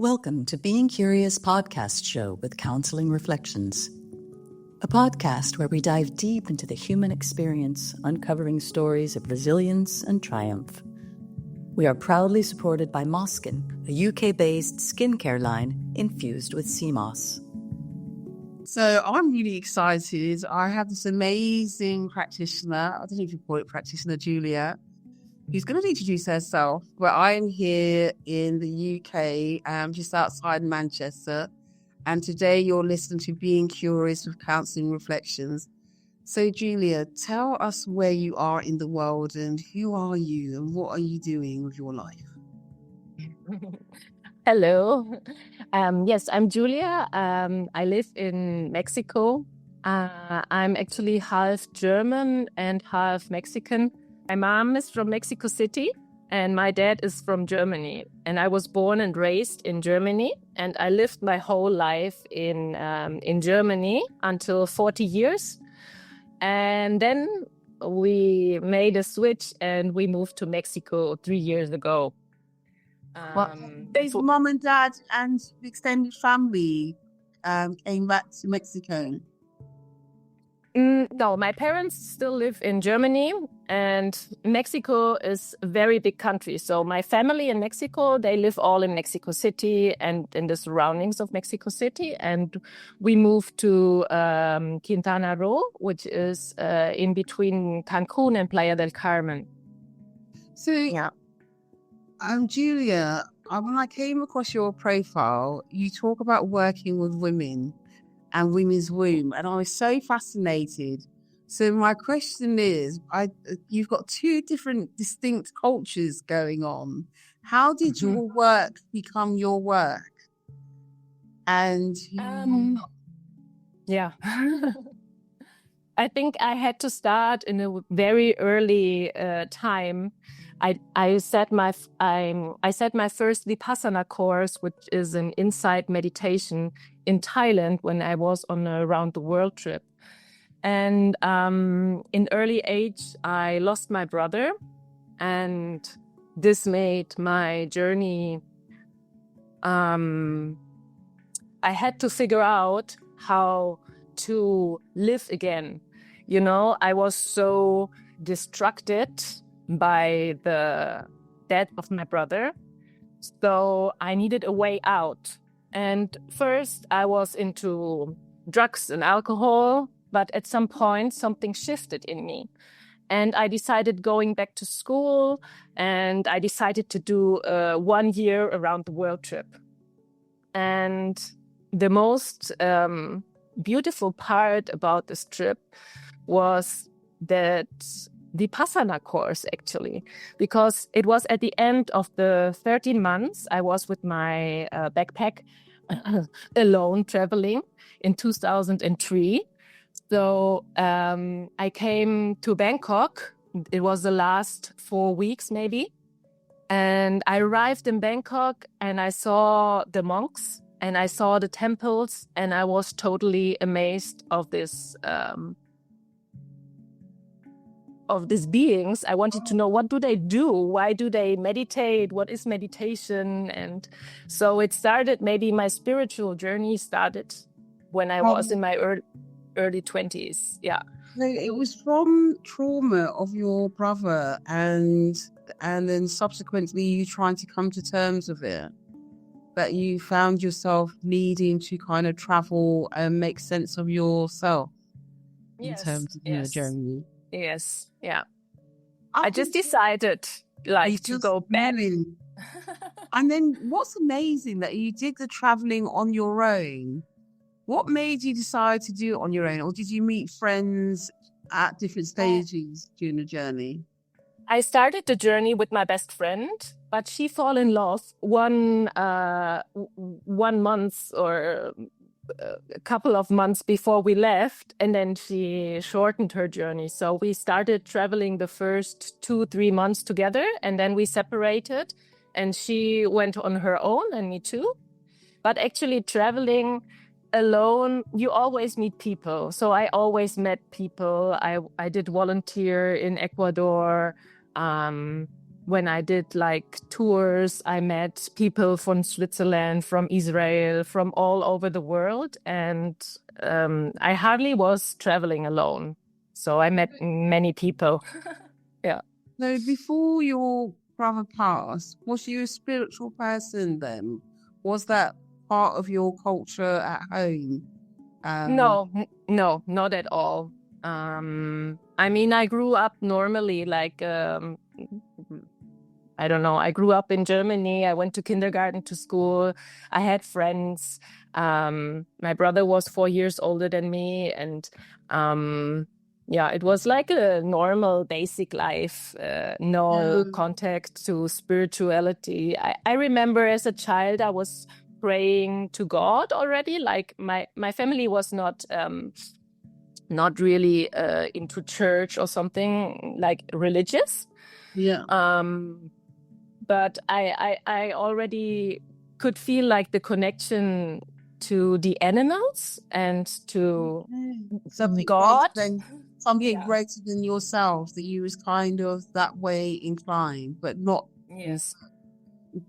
Welcome to Being Curious podcast show with Counselling Reflections, a podcast where we dive deep into the human experience, uncovering stories of resilience and triumph. We are proudly supported by Moskin, a UK-based skincare line infused with sea moss. So I'm really excited. I have this amazing practitioner. I don't know if you call it practitioner, Julia, who's going to introduce herself. But I'm here in the UK, just outside Manchester. And today you're listening to Being Curious with Counselling Reflections. So Julia, tell us where you are in the world and who are you and what are you doing with your life? Hello. Yes, I'm Julia. I live in Mexico. I'm actually half German and half Mexican. My mom is from Mexico City and my dad is from Germany. And I was born and raised in Germany. And I lived my whole life in Germany until 40 years. And then we made a switch and we moved to Mexico 3 years ago. There's mum and dad and extended family came back to Mexico. No, my parents still live in Germany, and Mexico is a very big country. So my family in Mexico, they live all in Mexico City and in the surroundings of Mexico City. And we moved to Quintana Roo, which is in between Cancun and Playa del Carmen. So, yeah. Julia, when I came across your profile, you talk about working with women and women's womb, and I was so fascinated. So my question is, you've got two different distinct cultures going on. How did your work become your work? And yeah. I think I had to start in a very early time. I set my first Vipassana course, which is an insight meditation in Thailand when I was on a round the world trip. And in early age, I lost my brother, and this made my journey. I had to figure out how to live again. You know, I was so distracted by the death of my brother. So I needed a way out. And first I was into drugs and alcohol, but at some point something shifted in me. And I decided going back to school, and I decided to do a 1 year around the world trip. And the most beautiful part about this trip was that Vipassana course, actually, because it was at the end of the 13 months I was with my backpack alone traveling in 2003. So I came to Bangkok. It was the last 4 weeks maybe. And I arrived in Bangkok and I saw the monks and I saw the temples, and I was totally amazed of these beings. I wanted to know, what do they do? Why do they meditate? What is meditation? And so it started, maybe my spiritual journey started when I was in my early 20s. Yeah. It was from trauma of your brother and then subsequently you trying to come to terms with it, that you found yourself needing to kind of travel and make sense of yourself in terms of your journey. Yes, yeah. I just decided to go back. And then what's amazing that you did the traveling on your own. What made you decide to do it on your own? Or did you meet friends at different stages during the journey? I started the journey with my best friend, but she fell in love 1 month or a couple of months before we left, and then she shortened her journey. So we started traveling the first 2-3 months together, and then we separated, and she went on her own and me too. But actually traveling alone, you always meet people. So I always met people. I did volunteer in Ecuador. when I did like tours, I met people from Switzerland, from Israel, from all over the world. And I hardly was traveling alone. So I met many people. Yeah. So before your brother passed, was you a spiritual person then? Was that part of your culture at home? No, not at all. I mean, I grew up normally, like, I don't know, I grew up in Germany. I went to kindergarten, to school. I had friends. My brother was 4 years older than me. And yeah, it was like a normal, basic life, no contact to spirituality. I remember as a child, I was praying to God already. Like my family was not really into church or something like religious. Yeah. But I already could feel like the connection to the animals and to something God. Something greater than yourself, that you was kind of that way inclined, but not. Yes.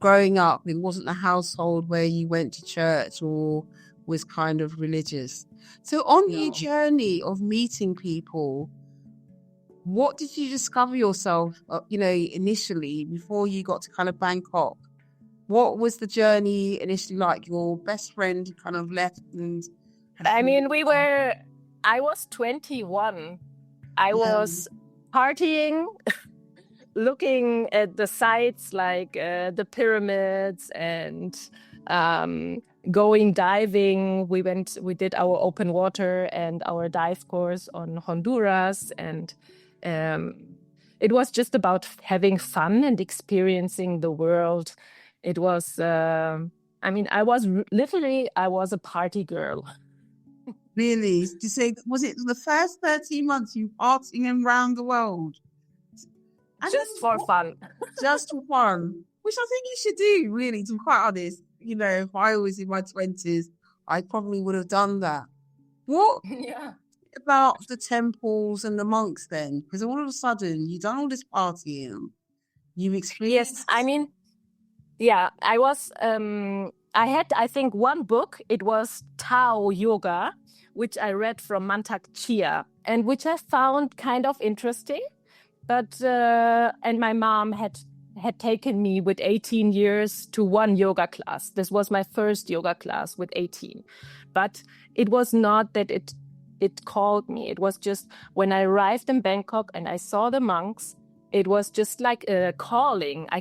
Growing up, it wasn't a household where you went to church or was kind of religious. So on your journey of meeting people, what did you discover yourself, initially before you got to kind of Bangkok? What was the journey initially like? Your best friend kind of left and... I mean, I was 21. I was partying, looking at the sights like the pyramids and going diving. We did our open water and our dive course on Honduras, and it was just about having fun and experiencing the world. It was, I mean, I was a party girl. Really? Did you say, was it the first 13 months you partying around the world? Just for fun. Just for fun. Which I think you should do, really, to be quite honest. If I was in my 20s, I probably would have done that. What about the temples and the monks then? Because all of a sudden, you've done all this partying. You've experienced... Yes, I mean, yeah, I was... I had, I think, one book. It was Tao Yoga, which I read from Mantak Chia, and which I found kind of interesting. But and my mom had taken me with 18 years to one yoga class. This was my first yoga class with 18. But it was not that it called me. It was just when I arrived in Bangkok and I saw the monks, it was just like a calling. I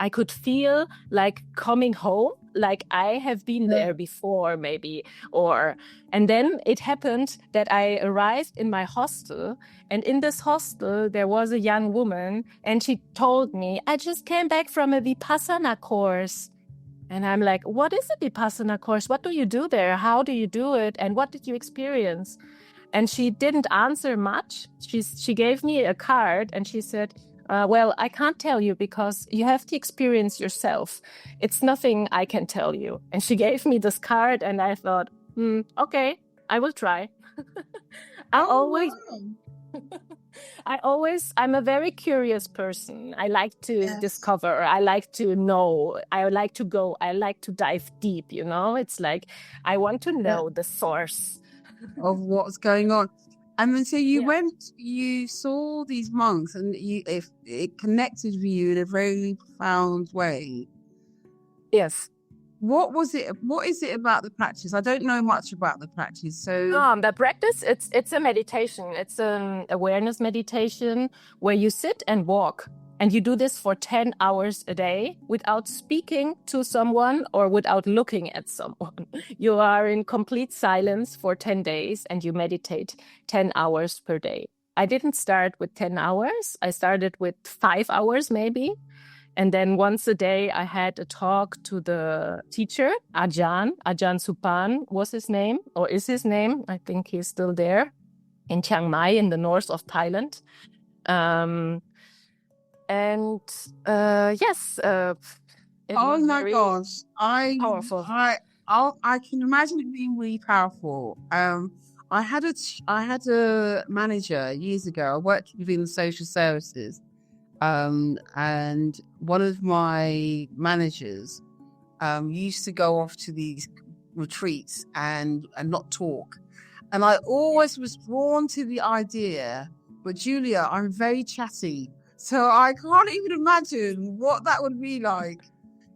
could feel like coming home, like I have been there before, maybe. And then it happened that I arrived in my hostel, and in this hostel, there was a young woman, and she told me, I just came back from a Vipassana course. And I'm like, what is a Vipassana course? What do you do there? How do you do it? And what did you experience? And she didn't answer much. She gave me a card, and she said, well, I can't tell you because you have to experience yourself. It's nothing I can tell you. And she gave me this card, and I thought, okay, I will try. I'm a very curious person. I like to discover. I like to know. I like to go. I like to dive deep, It's like I want to know the source of what's going on. And then so you saw these monks, and it connected with you in a very profound way. Yes. What was it? What is it about the practice? I don't know much about the practice. So the practice, it's a meditation. It's an awareness meditation where you sit and walk. And you do this for 10 hours a day without speaking to someone or without looking at someone. You are in complete silence for 10 days and you meditate 10 hours per day. I didn't start with 10 hours. I started with 5 hours maybe. And then once a day, I had a talk to the teacher, Ajahn Supan was his name, or is his name. I think he's still there in Chiang Mai in the north of Thailand. And yes, oh my gosh, powerful. I can imagine it being really powerful. I had a manager years ago. I worked within social services, And one of my managers used to go off to these retreats and not talk. And I always was drawn to the idea, but Julia, I'm very chatty. So I can't even imagine what that would be like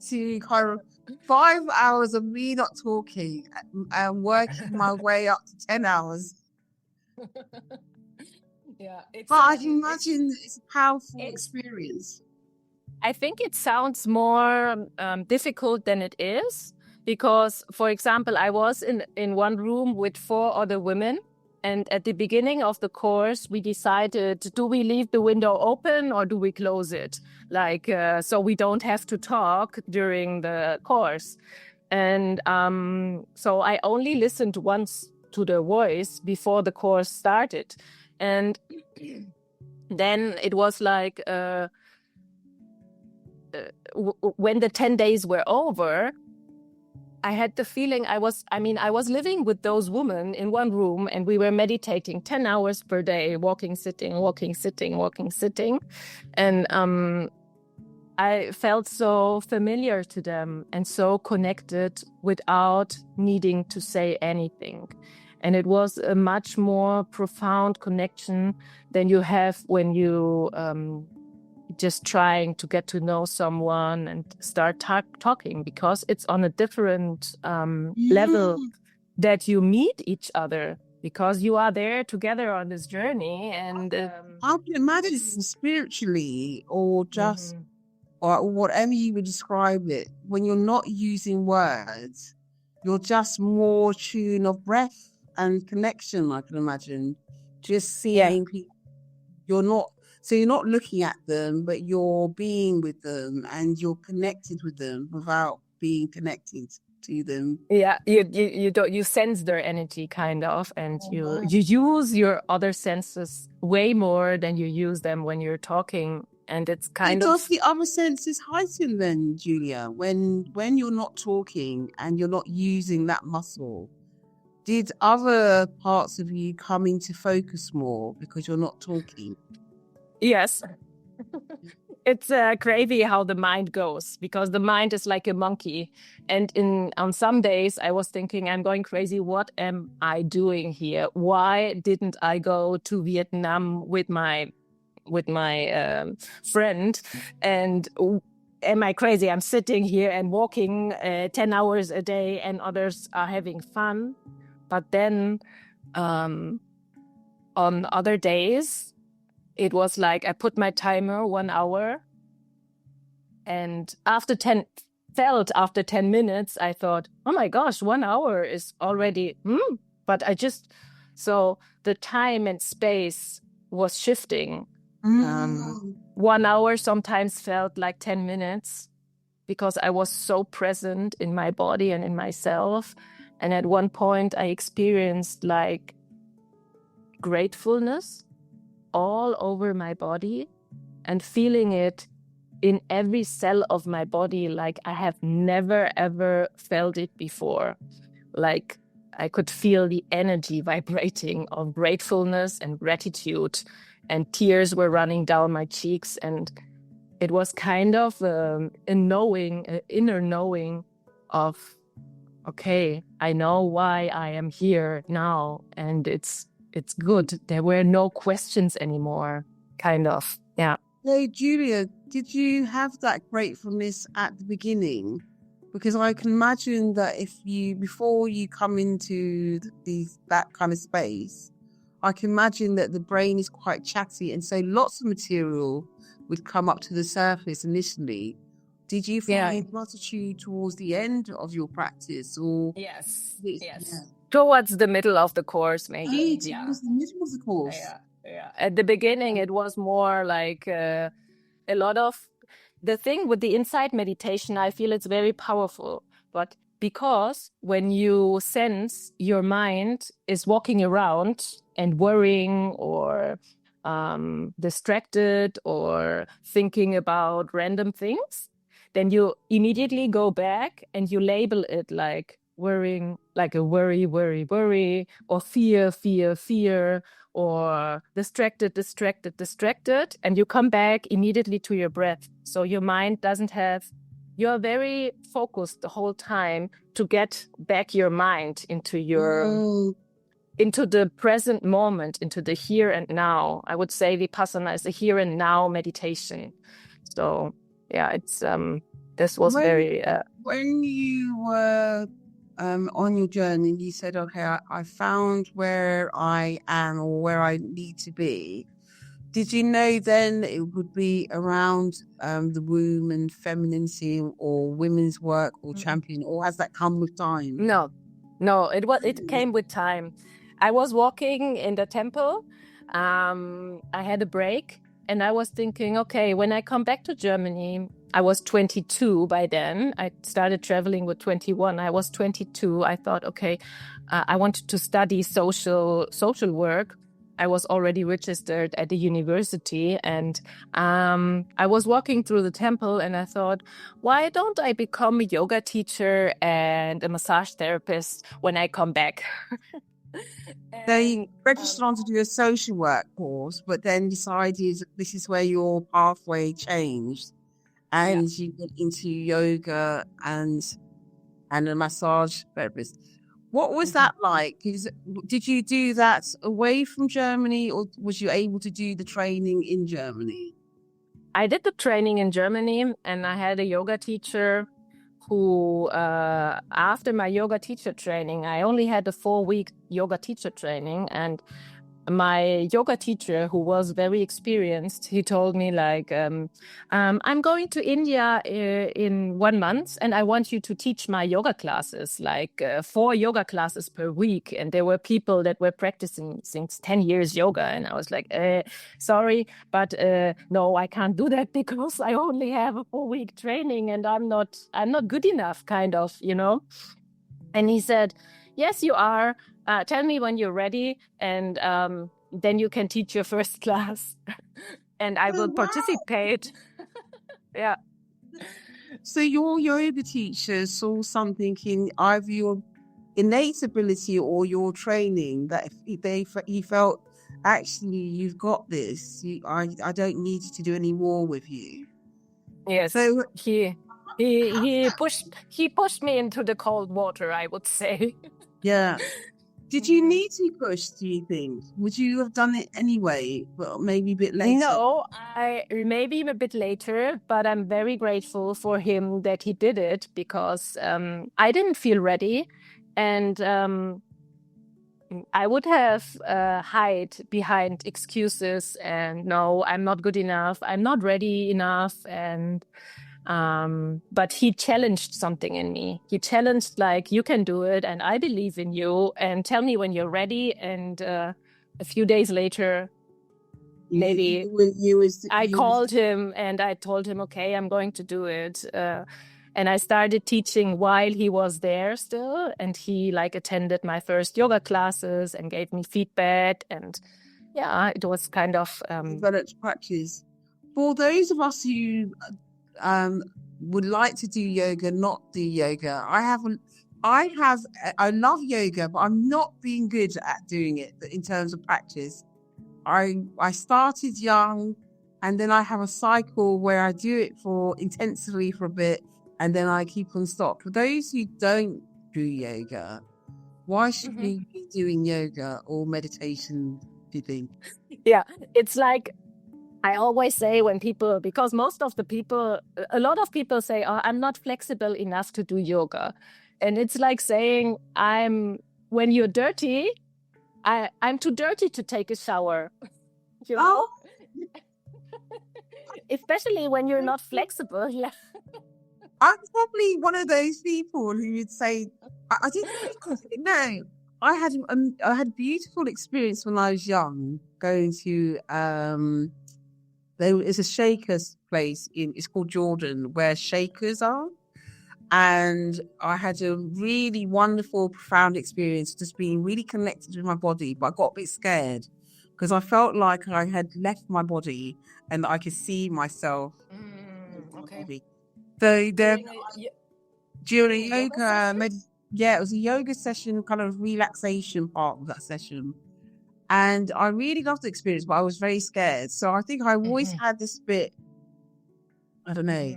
to kind of 5 hours of me not talking and working my way up to 10 hours. Yeah, But I can imagine it's a powerful experience. I think it sounds more difficult than it is because, for example, I was in one room with 4 other women. And at the beginning of the course, we decided, do we leave the window open or do we close it? Like, so we don't have to talk during the course. And so I only listened once to the voice before the course started. And then it was like, when the 10 days were over, I had the feeling I was living with those women in one room and we were meditating 10 hours per day, walking, sitting, walking, sitting, walking, sitting. And I felt so familiar to them and so connected without needing to say anything. And it was a much more profound connection than you have when you just trying to get to know someone and start talking, because it's on a different level that you meet each other, because you are there together on this journey. And I can imagine spiritually or just or whatever you would describe it, when you're not using words, you're just more tune of breath and connection. I can imagine just seeing people. You're not looking at them, but you're being with them and you're connected with them without being connected to them. Yeah, you sense their energy kind of, and you use your other senses way more than you use them when you're talking. And it's kind of. Does the other senses heighten then, Julia, when you're not talking and you're not using that muscle? Did other parts of you come into focus more because you're not talking? Yes. It's crazy how the mind goes, because the mind is like a monkey. And on some days I was thinking, I'm going crazy. What am I doing here? Why didn't I go to Vietnam with my friend? And am I crazy? I'm sitting here and walking 10 hours a day and others are having fun. But then on other days, it was like I put my timer 1 hour, and after 10 minutes, I thought, oh my gosh, 1 hour is already, but so the time and space was shifting. 1 hour sometimes felt like 10 minutes because I was so present in my body and in myself. And at one point I experienced like gratefulness all over my body and feeling it in every cell of my body like I have never ever felt it before. Like I could feel the energy vibrating of gratefulness and gratitude, and tears were running down my cheeks. And it was kind of a knowing, an inner knowing of, okay, I know why I am here now, and it's good. There were no questions anymore, kind of. Yeah. Hey, Julia, did you have that gratefulness at the beginning? Because I can imagine that before you come into that kind of space, I can imagine that the brain is quite chatty, and so lots of material would come up to the surface initially. Did you find gratitude towards the end of your practice, or? Yes. Towards the middle of the course, maybe. Towards the middle of the course. Yeah. At the beginning, it was more like a lot of the thing with the insight meditation. I feel it's very powerful, but because when you sense your mind is walking around and worrying or distracted or thinking about random things, then you immediately go back and you label it like worrying, like a worry, or fear, or distracted, and you come back immediately to your breath. So your mind doesn't have, you're very focused the whole time to get back your mind into into the present moment, into the here and now. I would say Vipassana is a here and now meditation. So yeah, it's this was very when you were on your journey, you said, okay, I found where I am or where I need to be. Did you know then it would be around the womb and femininity or women's work or champion, or has that come with time? No, it came with time. I was walking in the temple. I had a break and I was thinking, okay, when I come back to Germany, I was 22 by then. I started traveling with 21. I was 22. I thought, okay, I wanted to study social work. I was already registered at the university, and I was walking through the temple and I thought, why don't I become a yoga teacher and a massage therapist when I come back? They registered on to do a social work course, but then decided this is where your pathway changed, and you went into yoga and a massage therapist. What was that like? Did you do that away from Germany, or was you able to do the training in Germany? I did the training in Germany, and I had a yoga teacher who, after my yoga teacher training, I only had a 4-week yoga teacher training, and my yoga teacher, who was very experienced, he told me like, I'm going to India in 1 month, and I want you to teach my yoga classes, like 4 yoga classes per week. And there were people that were practicing since 10 years yoga. And I was like, sorry, but no, I can't do that because I only have a 4-week training and I'm not good enough, kind of, you know? And he said, yes, you are. Tell me when you're ready, and then you can teach your first class, and I will participate. Yeah. So your yoga teacher saw something in either your innate ability or your training that he felt, actually, you've got this. I don't need to do any more with you. Yes. So he pushed me into the cold water, I would say. Yeah. Did you need to push, do you think? Would you have done it anyway, but maybe a bit later? No, maybe a bit later, but I'm very grateful for him that he did it, because I didn't feel ready, and I would have hide behind excuses and no, I'm not good enough, I'm not ready enough, and but he challenged something in me. He challenged, like, you can do it, and I believe in you, and tell me when you're ready. And a few days later, maybe I called him and I told him, okay, I'm going to do it. And I started teaching while he was there still, and he like attended my first yoga classes and gave me feedback, and yeah, it was kind of developed practice. For those of us who would like to do yoga, not do yoga, I love yoga, but I'm not being good at doing it in terms of practice. I started young, and then I have a cycle where I do it intensely for a bit, and then I keep on stop. For those who don't do yoga, why should we be doing yoga or meditation, do you think? Yeah, it's like, I always say when people, because a lot of people say, oh, I'm not flexible enough to do yoga. And it's like saying, when you're dirty, I'm too dirty to take a shower. You know? Especially when you're not flexible. Yeah. I'm probably one of those people who would say, I didn't know. I had a beautiful experience when I was young, going to there is a Shakers place it's called Jordan, where Shakers are, and I had a really wonderful, profound experience, just being really connected with my body. But I got a bit scared because I felt like I had left my body and I could see myself. Okay. So during yoga, it was a yoga session, kind of relaxation part of that session. And I really loved the experience, but I was very scared. So I think I've always had this bit, I don't know,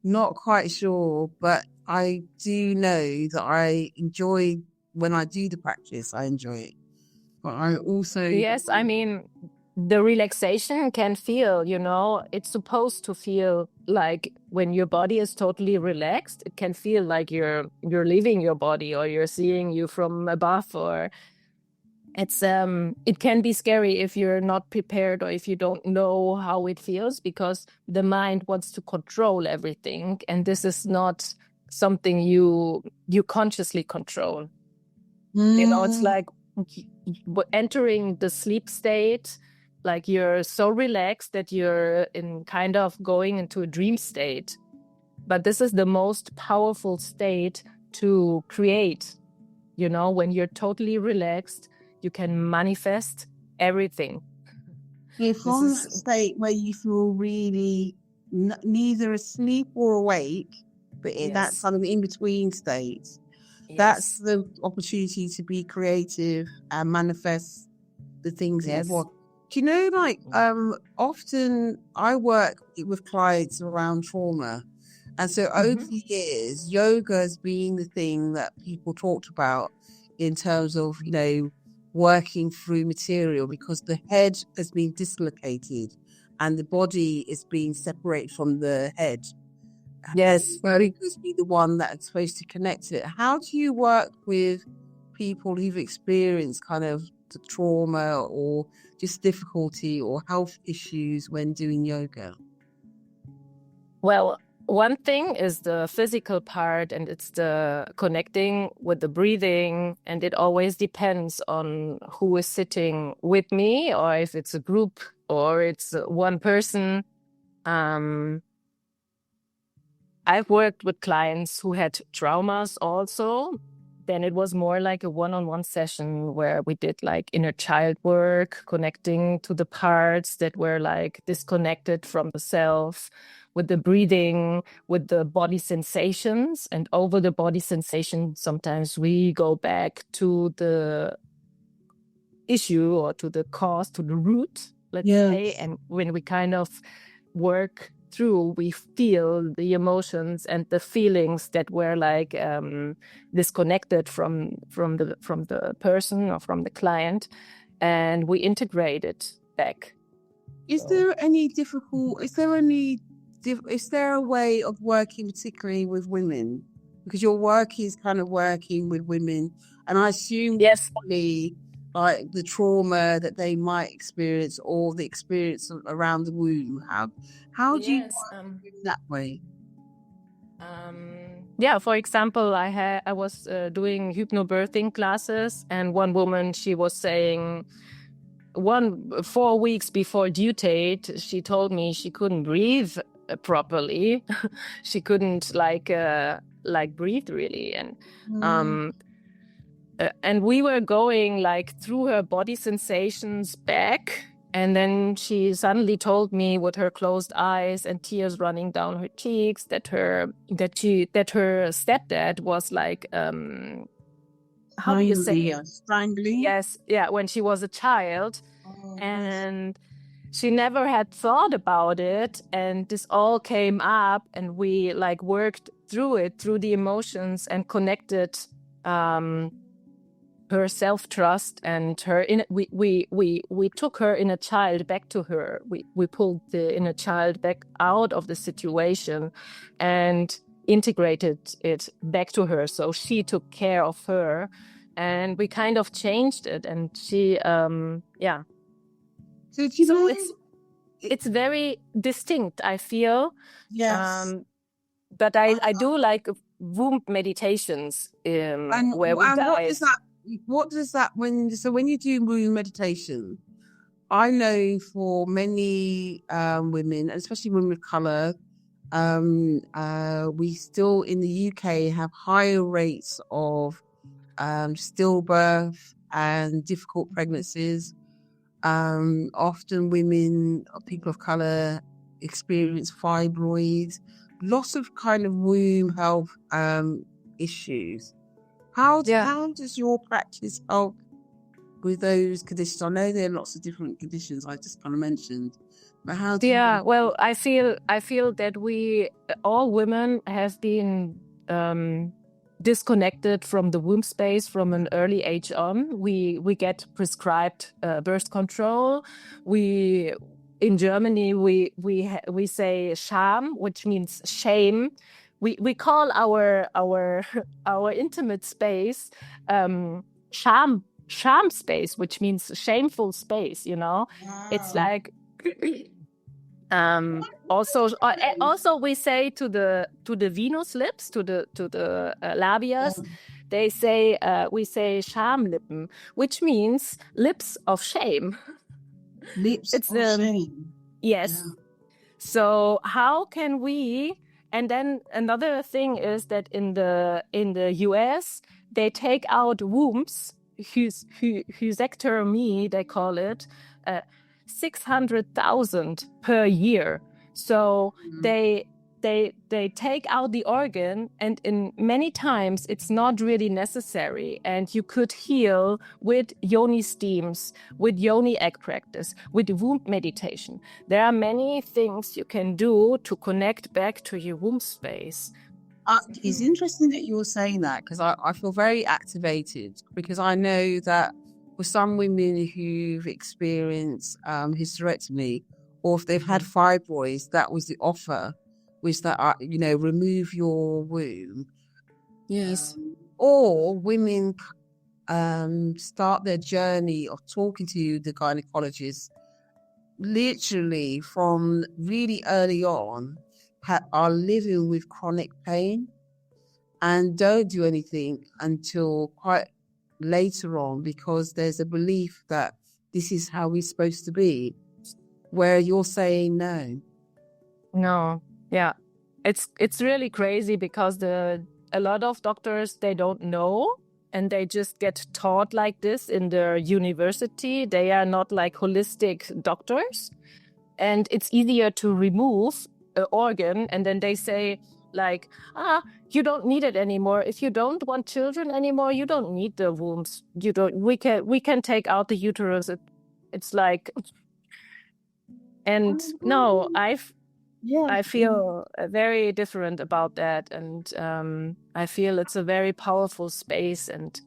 not quite sure, but I do know that I enjoy when I do the practice, I enjoy it. But I also... Yes, I mean, the relaxation can feel, it's supposed to feel like when your body is totally relaxed, it can feel like you're leaving your body, or you're seeing you from above, or it can be scary if you're not prepared, or if you don't know how it feels, because the mind wants to control everything, and this is not something you consciously control. It's like entering the sleep state, like you're so relaxed that you're in kind of going into a dream state. But this is the most powerful state to create. When you're totally relaxed, you can manifest everything. You're from that state where you feel really neither asleep or awake, but in that kind of in-between state. That's the opportunity to be creative and manifest the things that you want. Do you know, like, often I work with clients around trauma. And so over the years, yoga has been the thing that people talked about in terms of, working through material, because the head has been dislocated and the body is being separated from the head. Yes, very good to be the one that's supposed to connect it. How do you work with people who've experienced kind of the trauma or just difficulty or health issues when doing yoga? Well, one thing is the physical part, and it's the connecting with the breathing, and it always depends on who is sitting with me, or if it's a group or it's one person. I've worked with clients who had traumas also. Then it was more like a one-on-one session where we did like inner child work, connecting to the parts that were like disconnected from the self, with the breathing, with the body sensations. And over the body sensation, sometimes we go back to the issue or to the cause, to the root, let's say. And when we kind of work through, we feel the emotions and the feelings that were like disconnected from the person or from the client, and we integrate it back. Is there a way of working particularly with women? Because your work is kind of working with women, and I assume like the trauma that they might experience or the experience around the womb. How do you work that way? For example, I was doing hypnobirthing classes, and one woman, she was saying 4 weeks before due date, she told me she couldn't breathe properly. She couldn't like breathe really, and we were going like through her body sensations back. And then she suddenly told me with her closed eyes and tears running down her cheeks that her stepdad was like, how do you say? Strangling? Yes, yeah, when she was a child. And she never had thought about it. And this all came up, and we like worked through it, through the emotions, and connected her self-trust and her we took her inner child back to her. We pulled the inner child back out of the situation and integrated it back to her, so she took care of her, and we kind of changed it. And she so it's very distinct, I feel. But I do like womb meditations where we dive. What does that when you do womb meditation, I know for many women, especially women of colour, we still in the UK have higher rates of stillbirth and difficult pregnancies. Often women, people of colour, experience fibroids, lots of kind of womb health issues. How does your practice help with those conditions? I know there are lots of different conditions I just kind of mentioned, but how do Yeah, you... well, I feel that we all women have been disconnected from the womb space from an early age on. We get prescribed birth control. We in Germany we say Scham, which means shame. We call our our intimate space sham space, which means shameful space. You know, it's Wow. like. Also we say to the venous lips, to the labias, they say we say Schamlippen, which means lips of shame. Lips It's of shame. yes. Yeah. So how can we? And then another thing is that in the US they take out wombs, vasectomy they call it, 600,000 per year. So they take out the organ, and in many times it's not really necessary, and you could heal with yoni steams, with yoni egg practice, with womb meditation. There are many things you can do to connect back to your womb space. It's interesting that you're saying that, because I feel very activated, because I know that for some women who've experienced hysterectomy, or if they've had fibroids, that was the offer, was that, remove your womb. Yes. Or women start their journey of talking to the gynecologist literally from really early on, are living with chronic pain and don't do anything until quite later on, because there's a belief that this is how we're supposed to be, where you're saying no. No. Yeah. It's really crazy, because a lot of doctors, they don't know, and they just get taught like this in their university. They are not like holistic doctors, and it's easier to remove an organ, and then they say like, you don't need it anymore. If you don't want children anymore, you don't need the wombs. We can take out the uterus. It's like, and no, I feel very different about that, and I feel it's a very powerful space, and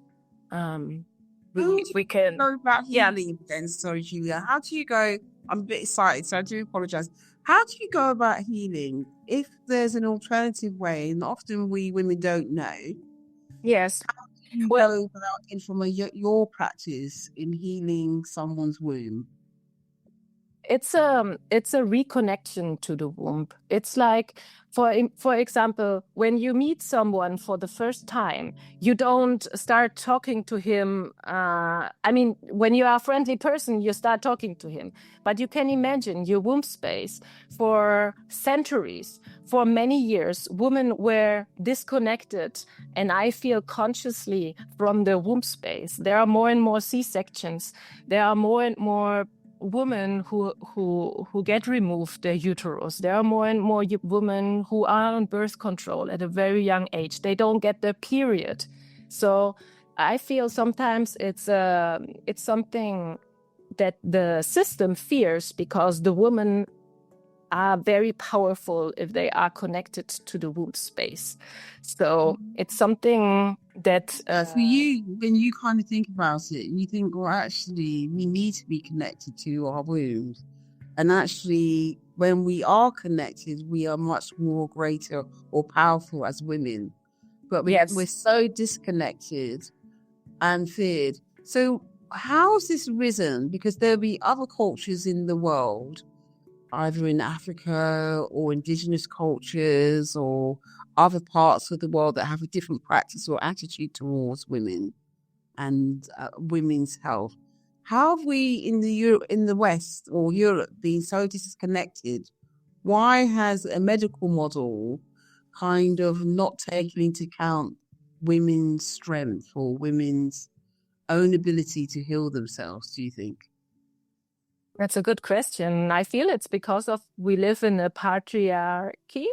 we can go about healing then. Sorry, Julia. How do you go? I'm a bit excited, so I do apologize. How do you go about healing if there's an alternative way? And often we women don't know. yes. How do you Well, go about from your practice in healing someone's womb? it's a reconnection to the womb. It's like, for example, when you meet someone for the first time, you don't start talking to him. I mean, when you are a friendly person, you start talking to him. But you can imagine your womb space for centuries, for many years, women were disconnected, and I feel consciously from the womb space. There are more and more C-sections. There are more and more women who get removed their uterus. There are more and more women who are on birth control at a very young age. They don't get their period. So I feel sometimes it's something that the system fears, because the women are very powerful if they are connected to the womb space. So it's something that for you, when you kind of think about it, you think, well, actually, we need to be connected to our wombs. And actually, when we are connected, we are much more greater or powerful as women. But we're so disconnected and feared. So how's this risen? Because there'll be other cultures in the world, either in Africa or indigenous cultures or other parts of the world, that have a different practice or attitude towards women and women's health. How have we in the West or Europe been so disconnected? Why has a medical model kind of not taken into account women's strength or women's own ability to heal themselves, do you think? That's a good question. I feel it's because of we live in a patriarchy,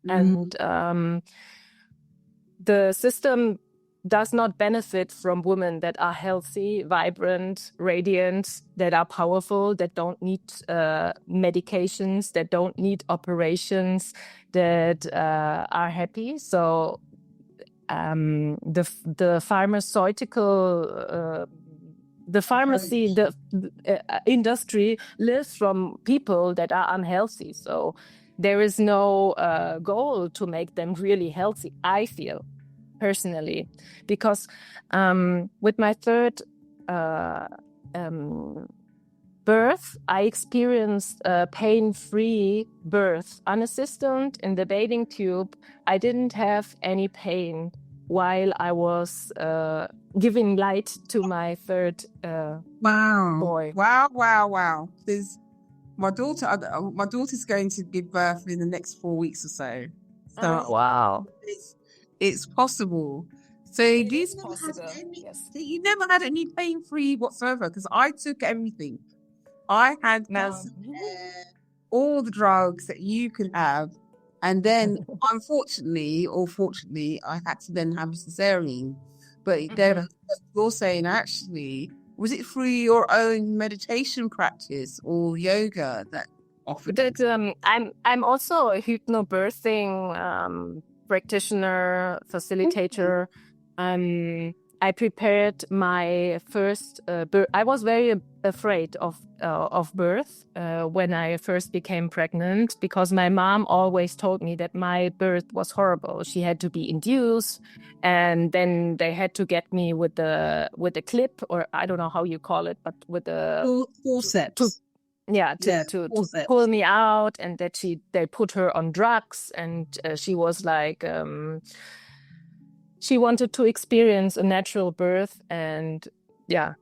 and the system does not benefit from women that are healthy, vibrant, radiant, that are powerful, that don't need medications, that don't need operations, that are happy. So the pharmaceutical the pharmacy, the industry lives from people that are unhealthy. So there is no goal to make them really healthy, I feel, personally. Because with my third birth, I experienced a pain-free birth, unassisted in the bathing tube. I didn't have any pain while I was giving light to my third boy. Wow. There's my daughter's going to give birth in the next 4 weeks or so. So Wow. it's possible. So Yes. you never had any pain-free whatsoever, because I took everything. I had all the drugs that you can have. And then, unfortunately or fortunately, I had to then have a cesarean. But then you're saying, actually, was it through your own meditation practice or yoga that offered? I'm also a hypnobirthing practitioner, facilitator. I prepared my first birth. I was very afraid of birth when I first became pregnant, because my mom always told me that my birth was horrible. She had to be induced, and then they had to get me with a clip, or I don't know how you call it, but with a forceps. To pull me out, and that they put her on drugs, and she was like she wanted to experience a natural birth, and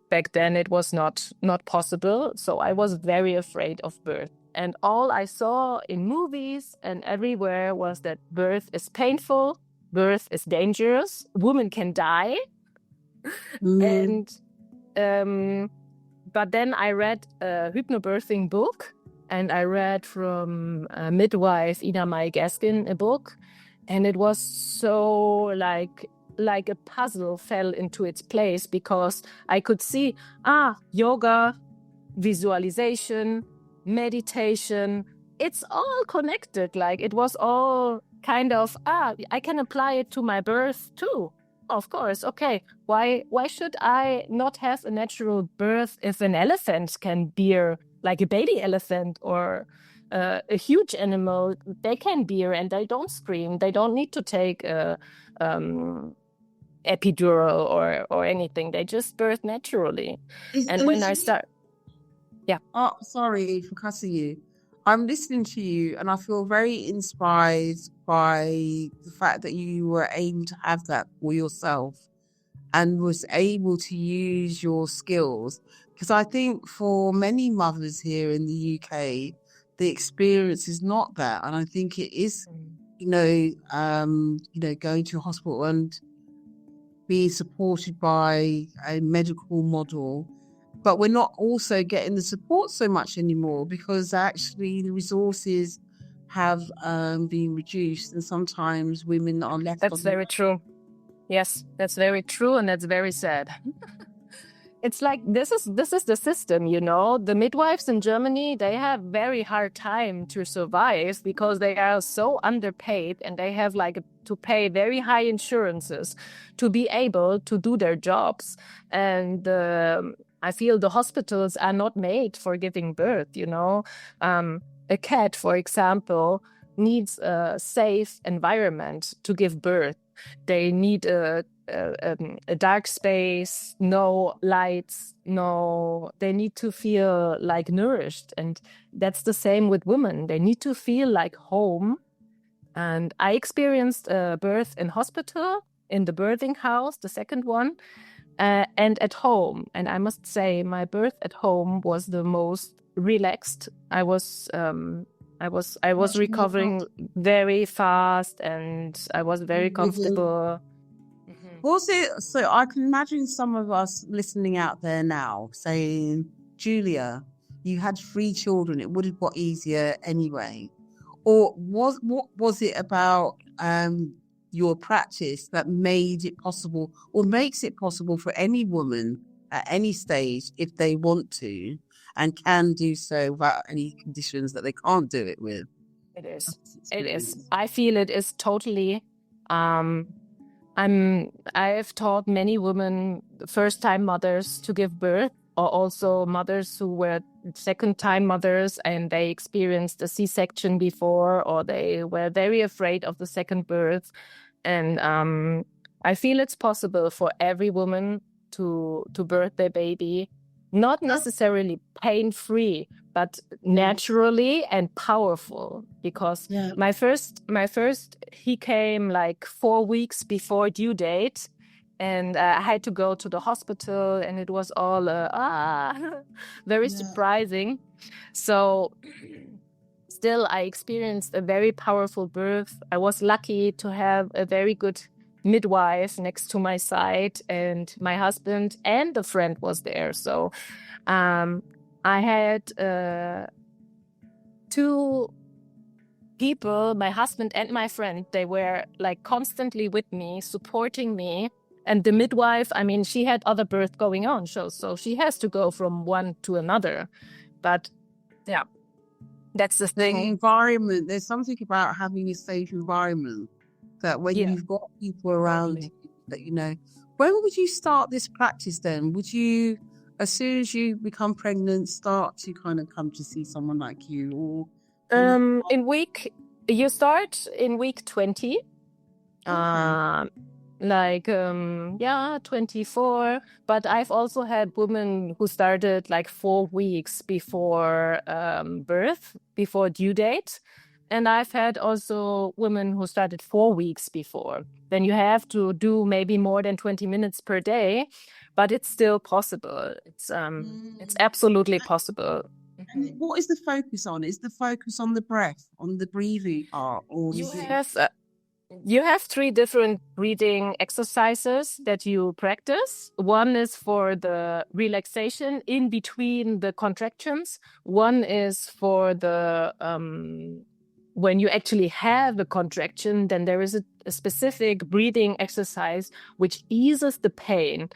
back then it was not possible. So I was very afraid of birth, and all I saw in movies and everywhere was that birth is painful, birth is dangerous, women can die. And but then I read a hypnobirthing book, and I read from midwife Ina May Gaskin a book, and it was so like a puzzle fell into its place, because I could see yoga, visualization, meditation, it's all connected. Like it was all kind of I can apply it to my birth too. Of course. Okay. Why should I not have a natural birth if an elephant can bear, like a baby elephant or a huge animal? They can bear and they don't scream. They don't need to take a epidural or anything. They just birth naturally. When I start, Oh, sorry for cutting you. I'm listening to you, and I feel very inspired by the fact that you were able to have that for yourself and was able to use your skills. Because I think for many mothers here in the UK, the experience is not that, and I think it is, going to a hospital and being supported by a medical model. But we're not also getting the support so much anymore, because actually the resources have been reduced, and sometimes women are left. That's very true. Yes, that's very true, and that's very sad. It's like this is the system, The midwives in Germany, they have very hard time to survive, because they are so underpaid, and they have to pay very high insurances to be able to do their jobs. And I feel the hospitals are not made for giving birth, A cat, for example, needs a safe environment to give birth. They need a dark space, no lights, they need to feel like nourished. And that's the same with women. They need to feel like home. And I experienced a birth in hospital, in the birthing house, the second one, and at home. And I must say, my birth at home was the most relaxed. I was recovering very fast, and I was very comfortable. So I can imagine some of us listening out there now saying, Julia, you had 3 children, it would have got easier anyway. Or what was it about your practice that made it possible or makes it possible for any woman at any stage, if they want to and can do so without any conditions that they can't do it with. It is. That's It is. experience. I feel it is totally. I've taught many women, first-time mothers, to give birth, or also mothers who were second-time mothers and they experienced a C-section before, or they were very afraid of the second birth. And I feel it's possible for every woman to birth their baby, not necessarily pain-free, but naturally and powerful. Because my first, he came like 4 weeks before due date, and I had to go to the hospital, and it was all very surprising. So still, I experienced a very powerful birth. I was lucky to have a very good midwife next to my side, and my husband and a friend was there. So I had 2 people, my husband and my friend. They were like constantly with me, supporting me. And the midwife, I mean, she had other birth going on, so she has to go from one to another. But yeah, that's the thing. The environment, there's something about having a safe environment that when you've got people around you that you know. When would you start this practice then? Would you, as soon as you become pregnant, start to kind of come to see someone like you? Or you start in week 20. Okay. 24, but I've also had women who started like 4 weeks before birth, before due date. And I've had also women who started 4 weeks before. Then you have to do maybe more than 20 minutes per day, but it's still possible. It's absolutely possible. And what is the focus on? Is the focus on the breath, on the breathing part, or You have 3 different breathing exercises that you practice. One is for the relaxation in between the contractions. One is for the when you actually have a contraction, then there is a specific breathing exercise which eases the pain.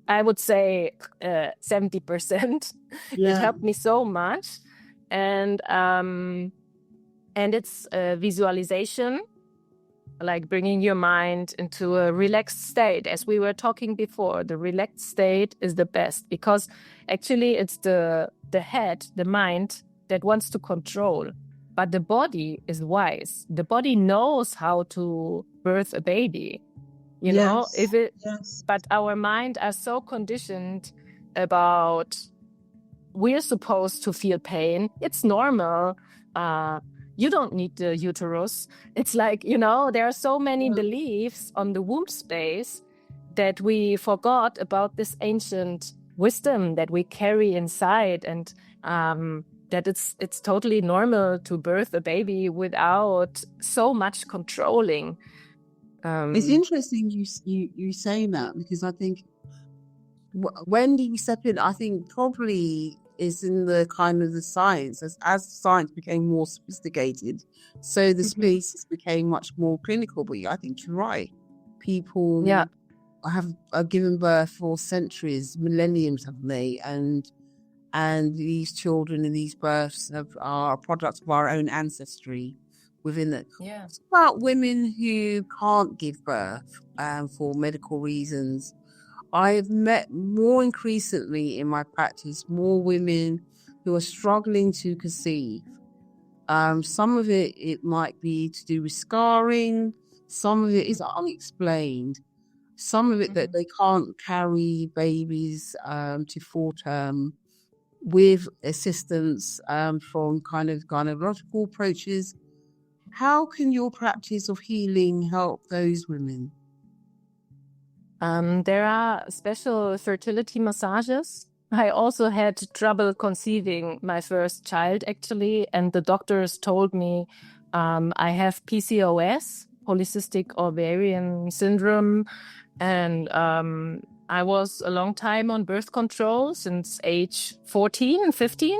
I would say 70%. It helped me so much. And it's visualization, like bringing your mind into a relaxed state. As we were talking before, the relaxed state is the best, because actually it's the head, the mind, that wants to control. But the body is wise. The body knows how to birth a baby. You know, but our mind are so conditioned about we're supposed to feel pain. It's normal. You don't need the uterus. It's like, you know, there are so many beliefs on the womb space that we forgot about this ancient wisdom that we carry inside, and that it's totally normal to birth a baby without so much controlling. It's interesting you saying that, because I think when you step in, I think probably is in the kind of the science, as science became more sophisticated, so the spaces became much more clinical. But I think you're right. People have given birth for centuries, millenniums, haven't they? And these children and these births are a product of our own ancestry within it. It's about women who can't give birth for medical reasons. I've met more increasingly in my practice, more women who are struggling to conceive. Some of it might be to do with scarring. Some of it is unexplained. Some of it that they can't carry babies to full term with assistance from kind of gynecological approaches. How can your practice of healing help those women? There are special fertility massages. I also had trouble conceiving my first child, actually, and the doctors told me I have PCOS, polycystic ovarian syndrome, and I was a long time on birth control since age 14 and 15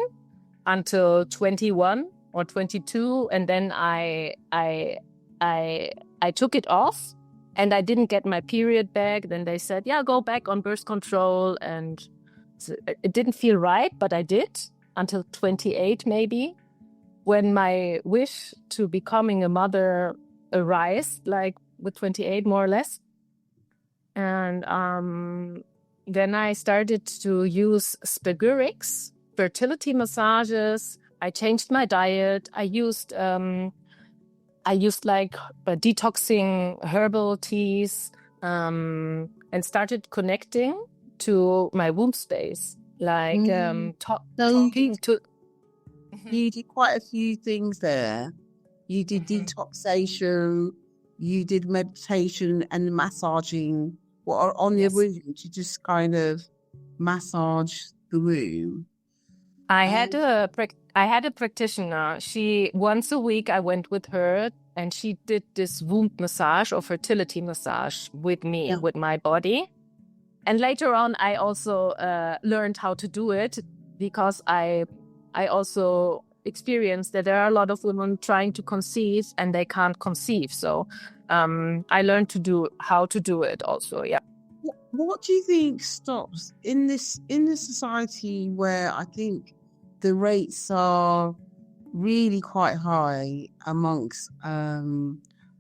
until 21 or 22, and then I I took it off and I didn't get my period back. Then they said, yeah, go back on birth control. And so it didn't feel right, but I did until 28 maybe, when my wish to becoming a mother arose, like with 28 more or less. And then I started to use spagurics, fertility massages. I changed my diet. I used like detoxing herbal teas, and started connecting to my womb space, like talking to. You did quite a few things there. You did detoxation, you did meditation and massaging. What are on your womb to just kind of massage the womb. I had a practitioner. She once a week I went with her, and she did this womb massage or fertility massage with me, with my body. And later on, I also learned how to do it, because I also experienced that there are a lot of women trying to conceive and they can't conceive. So I learned how to do it also. Yeah. What do you think stops in this society where I think the rates are really quite high amongst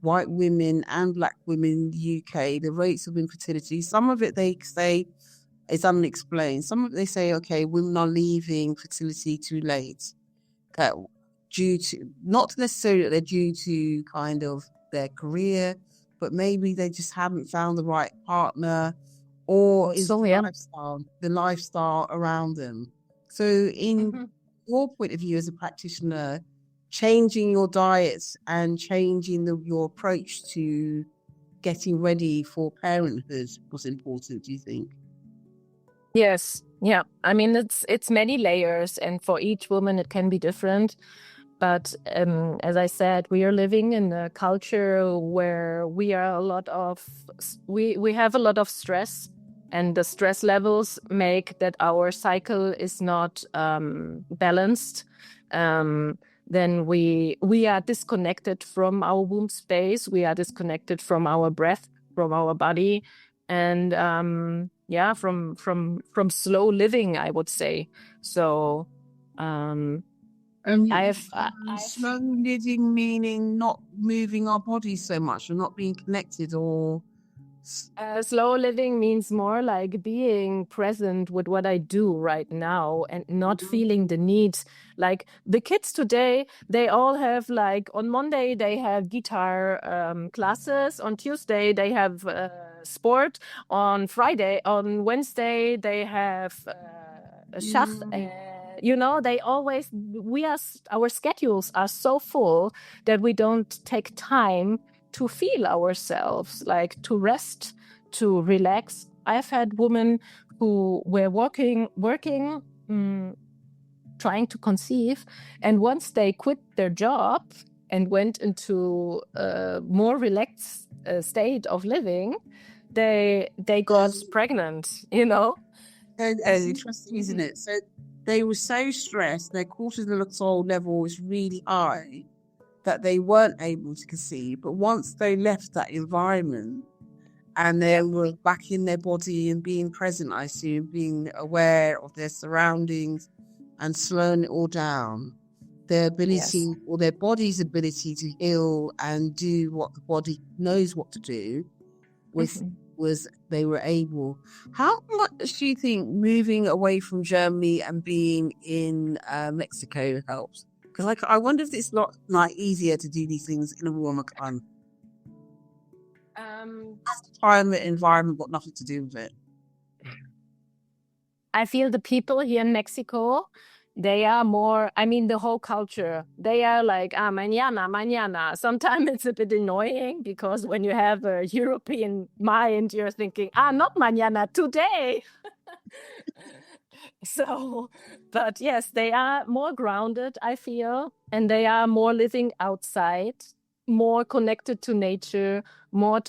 white women and black women in the UK? The rates of infertility, some of it they say is unexplained. Some of it they say, okay, women are leaving fertility too late, due to not necessarily that they're due to kind of their career, but maybe they just haven't found the right partner, or is the lifestyle around them. So in your point of view as a practitioner, changing your diets and changing your approach to getting ready for parenthood was important, do you think? Yes. Yeah. I mean, it's many layers, and for each woman it can be different. But as I said, we are living in a culture where we have a lot of stress, and the stress levels make that our cycle is not balanced. Then we are disconnected from our womb space. We are disconnected from our breath, from our body, and from slow living, I would say. So slow living meaning not moving our bodies so much, or not being connected, or slow living means more like being present with what I do right now and not feeling the need. Like the kids today, they all have, like, on Monday they have guitar classes, on Tuesday they have sport, on Wednesday they have schach. They always, our schedules are so full that we don't take time to feel ourselves, like to rest, to relax. I've had women who were working, trying to conceive, and once they quit their job and went into a more relaxed state of living, they got pregnant, And it's interesting, isn't it? So they were so stressed, their cortisol level was really high, that they weren't able to conceive. But once they left that environment and they were back in their body and being present, I assume, being aware of their surroundings and slowing it all down, their ability or their body's ability to heal and do what the body knows what to do was they were able. How much do you think moving away from Germany and being in Mexico helps? Because I wonder if it's not easier to do these things in a warmer climate. Climate, environment got nothing to do with it. I feel the people here in Mexico, they are more, the whole culture, they are like, mañana, mañana. Sometimes it's a bit annoying, because when you have a European mind, you're thinking, not mañana, today. So, but yes, they are more grounded, I feel, and they are more living outside, more connected to nature, more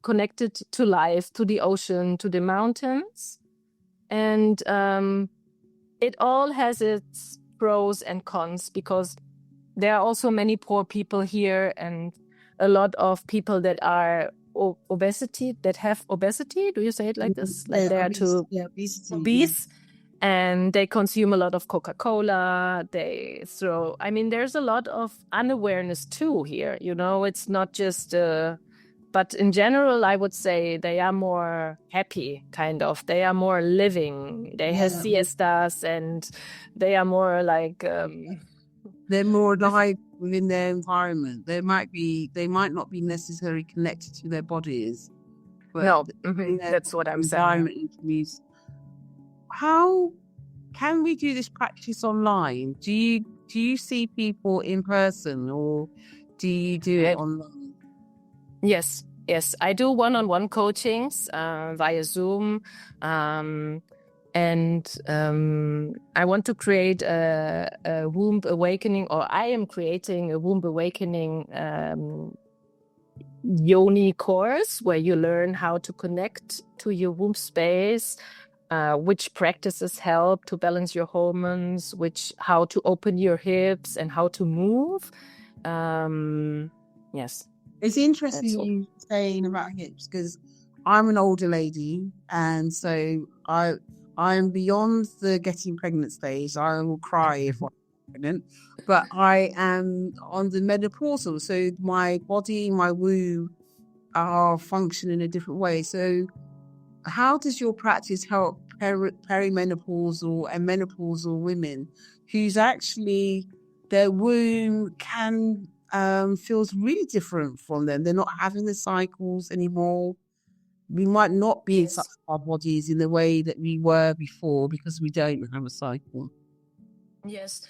connected to life, to the ocean, to the mountains. And it all has its pros and cons, because there are also many poor people here, and a lot of people that are have obesity. Do you say it like this? Like they are too obesity. obese, and they consume a lot of Coca-Cola. There's a lot of unawareness too here. It's not just, but in general, I would say they are more happy, kind of. They are more living. They have siestas, and they are more like... they're more alive within their environment. They might not be necessarily connected to their bodies. But no, that's what I'm saying. How can we do this practice online? Do you see people in person, or do you do it online? Yes, I do one-on-one coachings via Zoom, and I want to create a womb awakening, or I am creating a womb awakening yoni course where you learn how to connect to your womb space, which practices help to balance your hormones, how to open your hips and how to move. Yes. It's interesting you saying about hips, because I'm an older lady, and so I'm beyond the getting pregnant stage. I will cry if I'm pregnant, but I am on the menopausal, so my body, my womb are functioning in a different way. So how does your practice help perimenopausal and menopausal women whose actually their womb feels really different from them? They're not having the cycles anymore. We might not be in such our bodies in the way that we were before because we don't have a cycle. Yes.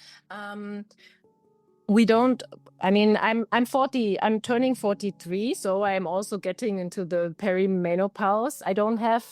We don't. I'm 40. I'm turning 43, so I'm also getting into the perimenopause. I don't have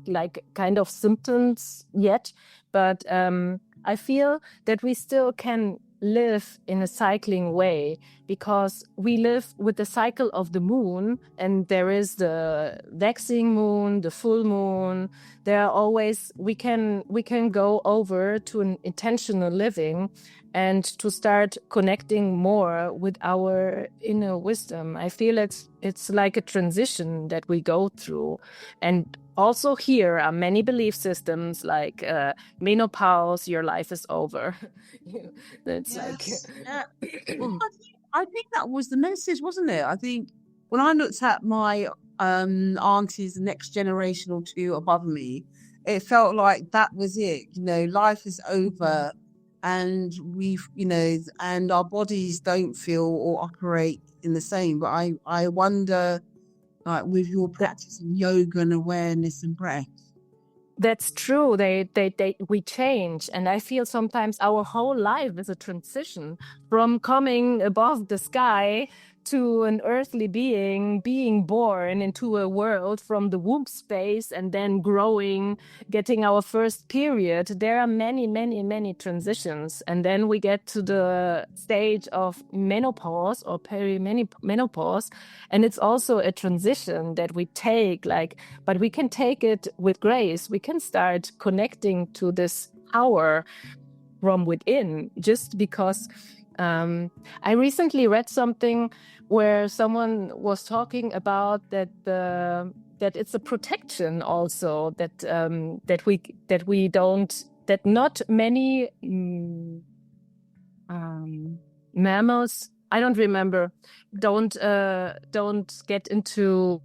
like kind of symptoms yet, but I feel that we still can live in a cycling way, because we live with the cycle of the moon, and there is the waxing moon, the full moon. There are always, we can go over to an intentional living and to start connecting more with our inner wisdom. I feel it's like a transition that we go through. And also here are many belief systems like menopause, your life is over. That's Well, I think that was the message, wasn't it? I think when I looked at my aunties, the next generation or two above me, it felt like that was it. Life is over, and and our bodies don't feel or operate in the same. But I wonder, like with your practice in yoga and awareness and breath. That's true. We change, and I feel sometimes our whole life is a transition from coming above the sky to an earthly being born into a world from the womb space, and then growing, getting our first period. There are many, many, many transitions, and then we get to the stage of menopause or perimenopause, and it's also a transition that we take, but we can take it with grace. We can start connecting to this power from within, just because I recently read something where someone was talking about that it's a protection also, that not many mammals, I don't remember, don't get into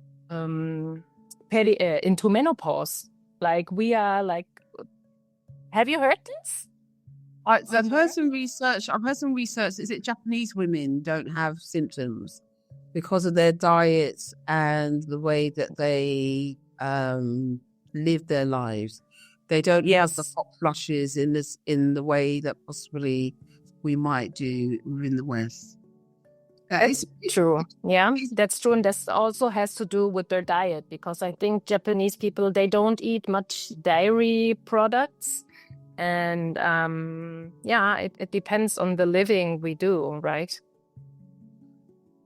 into menopause. Like we are like. Have you heard this? I've heard some research. Is it Japanese women don't have symptoms because of their diets and the way that they live their lives? They don't have the hot flushes in the way that possibly we might do within the West. That's true. Yeah, that's true. And this also has to do with their diet, because I think Japanese people, they don't eat much dairy products. And it depends on the living we do, right?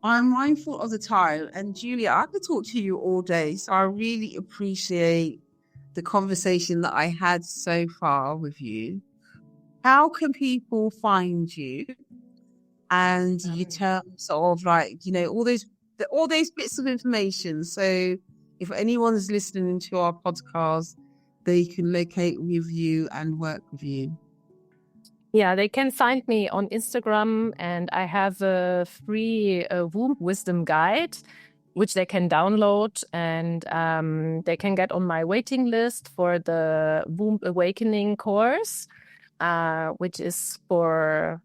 I'm mindful of the time, and Julia, I could talk to you all day, so I really appreciate the conversation that I had so far with you. How can people find you? And in terms of all those all those bits of information. So if anyone's listening to our podcast, they can locate with you and work with you. Yeah, they can find me on Instagram, and I have a free womb wisdom guide, which they can download, and they can get on my waiting list for the Womb Awakening course, which is for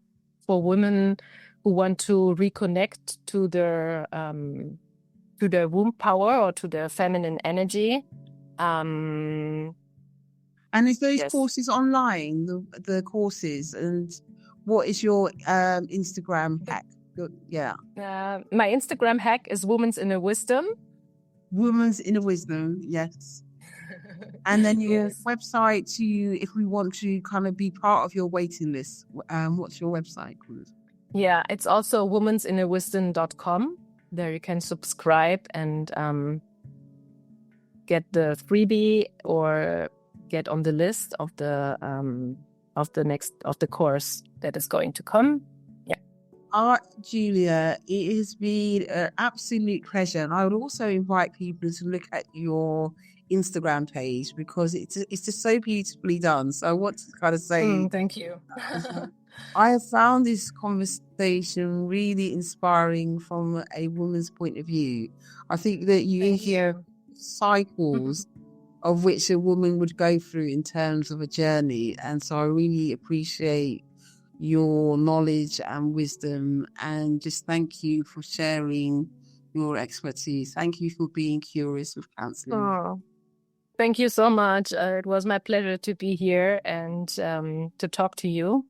women who want to reconnect to their womb power or to their feminine energy. And is those Yes. courses online, the courses? And what is your Instagram hack? Yeah. My Instagram hack is Women's Inner Wisdom. Women's Inner Wisdom, yes. And then your Yes. website, if we want to kind of be part of your waiting list, what's your website called? Yeah, it's also women'sinnerwisdom.com. There you can subscribe and get the freebie or get on the list of the course that is going to come. Yeah. Julia, it has been an absolute pleasure, and I would also invite people to look at your Instagram page because it's just so beautifully done. So I want to kind of say thank you. I have found this conversation really inspiring from a woman's point of view. I think that you hear cycles of which a woman would go through in terms of a journey. And so I really appreciate your knowledge and wisdom, and just thank you for sharing your expertise. Thank you for being curious with counselling. Oh, thank you so much. It was my pleasure to be here and to talk to you.